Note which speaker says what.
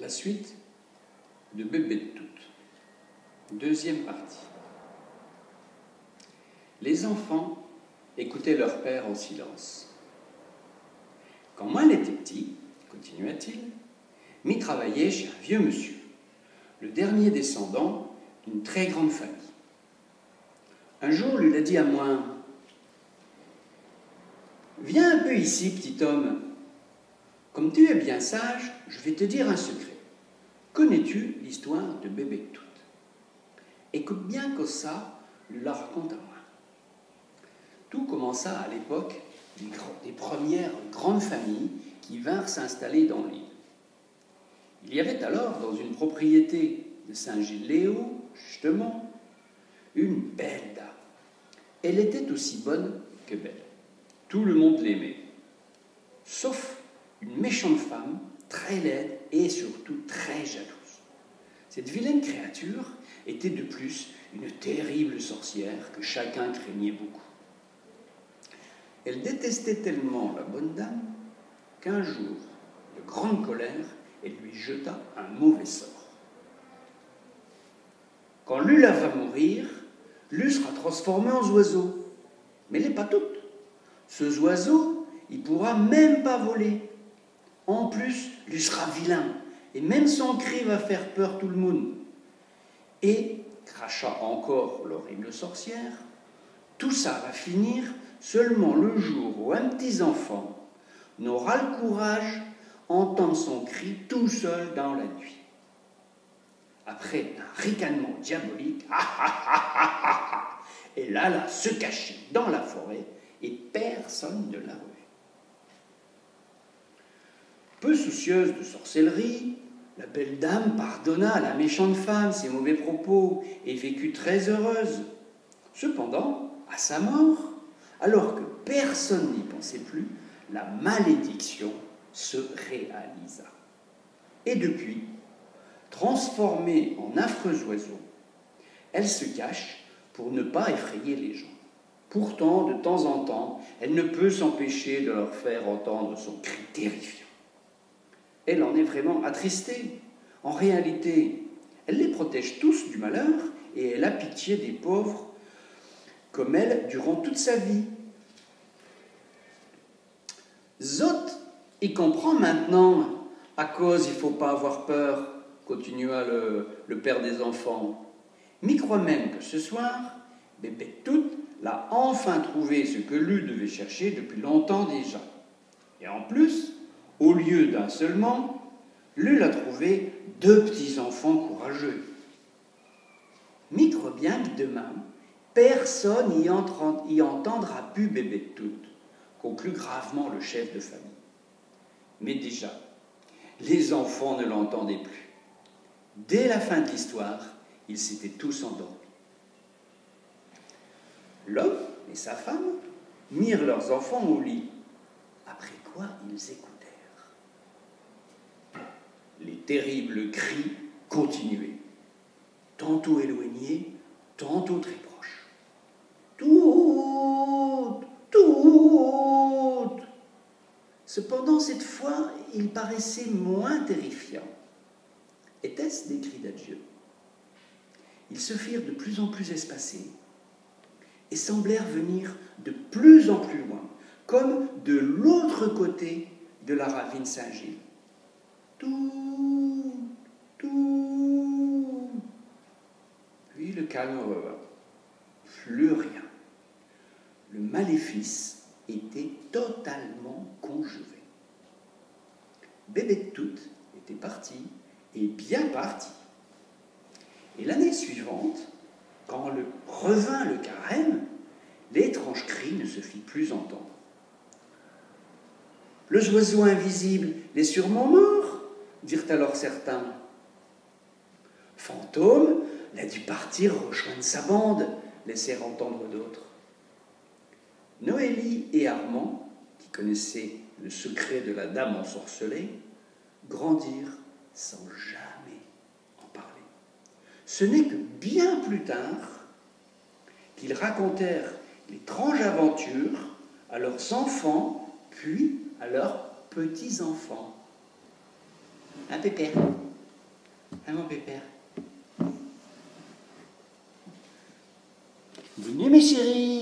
Speaker 1: La suite de Bébé-Toute. Deuxième partie. Les enfants écoutaient leur père en silence. Quand moi j'étais petit, continua-t-il, m'y travaillait chez un vieux monsieur, le dernier descendant d'une très grande famille. Un jour, lui a dit à moi: « Viens un peu ici, petit homme. Comme tu es bien sage, je vais te dire un secret. Connais-tu l'histoire de Bébé-Toute ? Écoute bien que ça, lui la raconte à moi. » Tout commença à l'époque des premières grandes familles qui vinrent s'installer dans l'île. Il y avait alors, dans une propriété de Saint-Gilles-Léo, justement, une belle dame. Elle était aussi bonne que belle. Tout le monde l'aimait, sauf une méchante femme, très laide et surtout très jalouse. Cette vilaine créature était de plus une terrible sorcière que chacun craignait beaucoup. Elle détestait tellement la bonne dame qu'un jour, de grande colère, elle lui jeta un mauvais sort. Quand Lula va mourir, Lu sera transformée en oiseau. Mais elle n'est pas toute. Ce oiseau, il ne pourra même pas voler. En plus, Lu sera vilain. Et même son cri va faire peur tout le monde. Et, cracha encore l'horrible sorcière, tout ça va finir seulement le jour où un petit enfant n'aura le courage d'entendre son cri tout seul dans la nuit. Après un ricanement diabolique, elle alla se cacher dans la forêt et personne ne la revit. Peu soucieuse de sorcellerie, la belle dame pardonna à la méchante femme ses mauvais propos et vécut très heureuse. Cependant, à sa mort, alors que personne n'y pensait plus, la malédiction se réalisa. Et depuis, transformée en affreux oiseau, elle se cache pour ne pas effrayer les gens. Pourtant, de temps en temps, elle ne peut s'empêcher de leur faire entendre son cri terrifiant. Elle en est vraiment attristée. En réalité, elle les protège tous du malheur et elle a pitié des pauvres comme elle durant toute sa vie. Zot, il comprend maintenant à cause il ne faut pas avoir peur, continua le père des enfants. Mais croit même que ce soir, Bébé-Toute l'a enfin trouvé ce que Lu devait chercher depuis longtemps déjà. Et en plus, au lieu d'un seulement, Lu l'a trouvé 2 petits-enfants courageux. Mais croit bien que demain, personne n'y entendra plus Bébé-Toute, conclut gravement le chef de famille. Mais déjà, les enfants ne l'entendaient plus. Dès la fin de l'histoire, ils s'étaient tous endormis. L'homme et sa femme mirent leurs enfants au lit, après quoi ils écoutèrent. Les terribles cris continuaient, tantôt éloignés, tantôt très proches. Toute, toute. Cependant, cette fois, ils paraissaient moins terrifiants. Était-ce des cris d'adieu? Ils se firent de plus en plus espacés et semblèrent venir de plus en plus loin, comme de l'autre côté de la ravine Saint-Gilles. Tout, tout. Puis le calme revint. Plus rien. Le maléfice était totalement conjuré. Bébé-Toute était parti, et bien parti. Et l'année suivante, quand revint le carême, l'étrange cri ne se fit plus entendre. « Le oiseau invisible est sûrement mort, dirent alors certains. Fantôme, il a dû partir rejoindre sa bande, laissèrent entendre d'autres. Noélie et Armand, qui connaissaient le secret de la dame ensorcelée, grandirent sans jamais en parler. Ce n'est que bien plus tard qu'ils racontèrent l'étrange aventure à leurs enfants, puis à leurs petits-enfants. Un pépère. Hein, mon pépère?
Speaker 2: Venez, mes chéris.